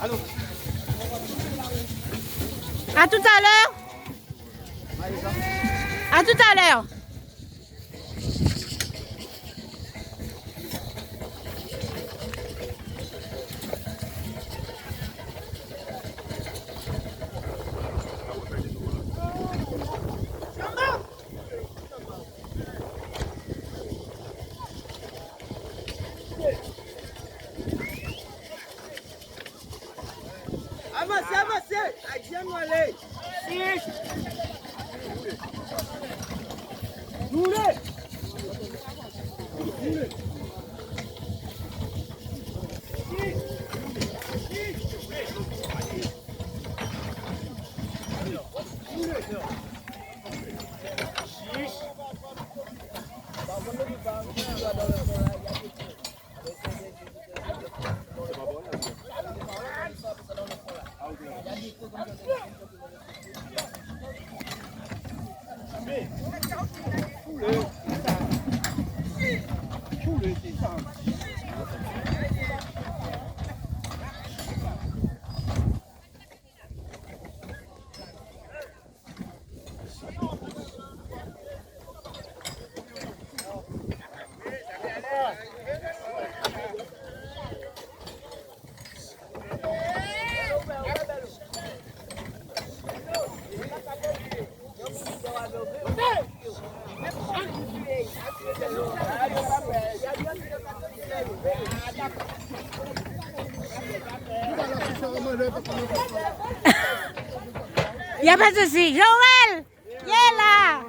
À tout à l'heure. À tout à l'heure. Avancez. Adieu-nous aller. Il n'y a pas de souci. Joël, il est là.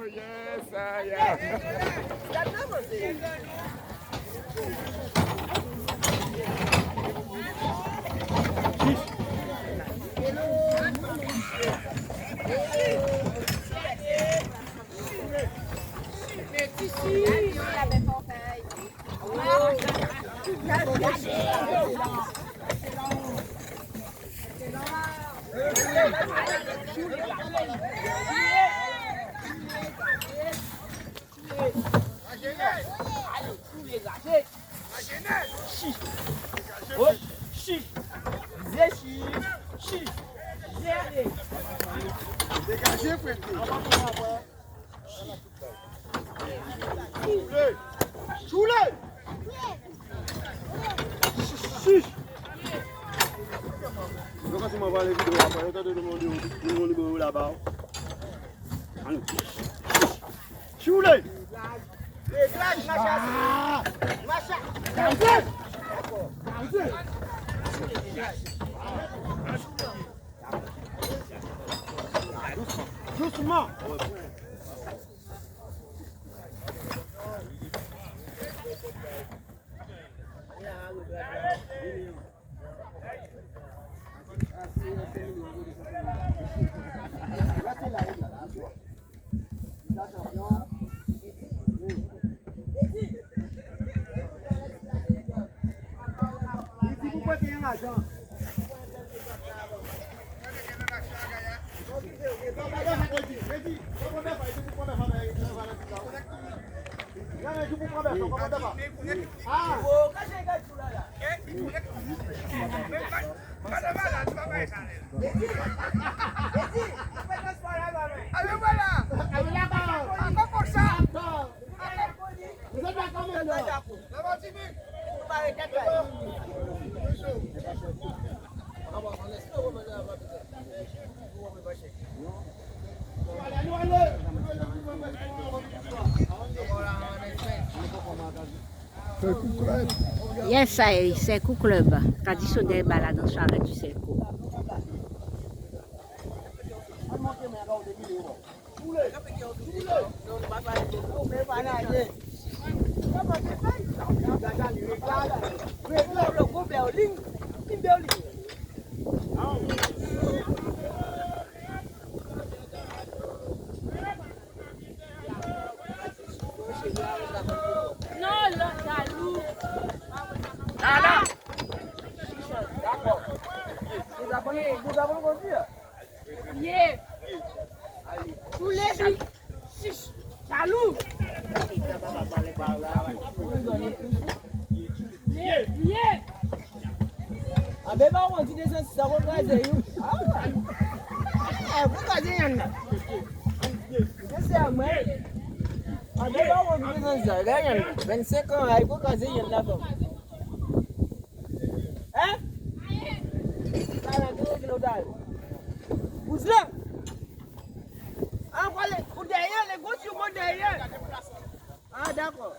Doucement. Yes, ça y est, SELCOU CLUB, traditionnelle balade en Charette du SELCOU. Nous avons conduit. Yeah. Tous les vies. Jaloux. Ah ben bah on dit des 25 ans, il faut caser une la femme. Hein? Pousse là! Encore les derrière, les gauches sur moi derrière. Ah, d'accord.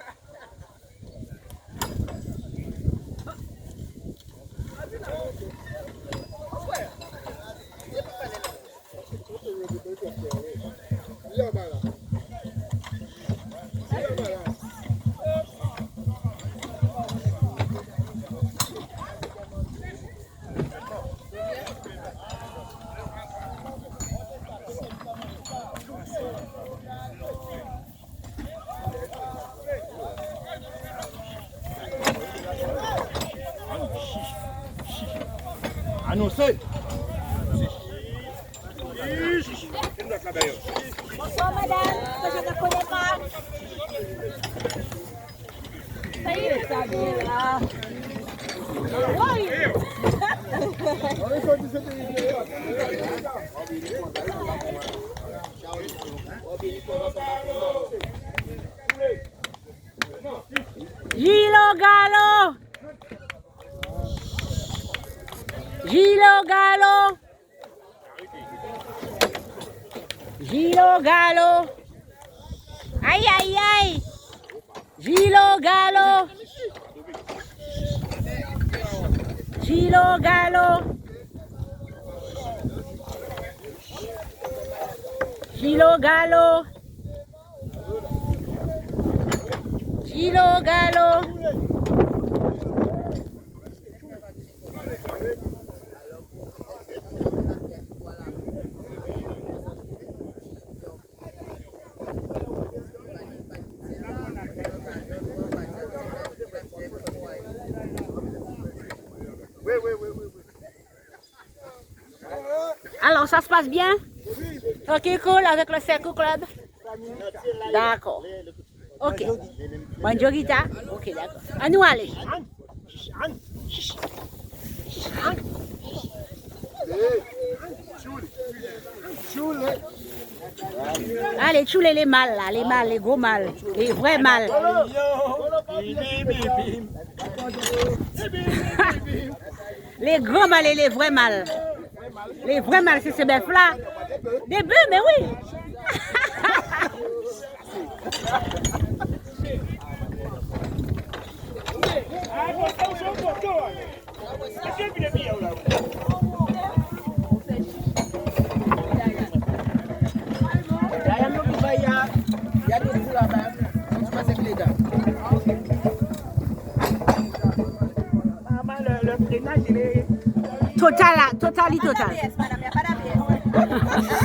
Annoncé. Bonsoir madame, je ne connais pas. Ça y est, ça vient là. Oui. Gilo Gallo. Gilo Gallo. Gilo Gallo. Aïe aïe aïe. Gilo Gallo. Gilo Gallo. Gilo Gallo. Gilo Gallo. Alors, ça se passe bien? Ok, cool, avec le SELCOU CLUB? D'accord. Ok. Bonjour, guitare? Ok, d'accord. À nous aller. Allez, tchoulez les mâles là, les mâles, les gros mâles, les vrais mâles. Les gros mâles et les vrais mâles. Les vrais mâles, c'est ce bœuf là. Des bœufs, mais oui. Total, total. Madame, il n'y a pas d'ABS.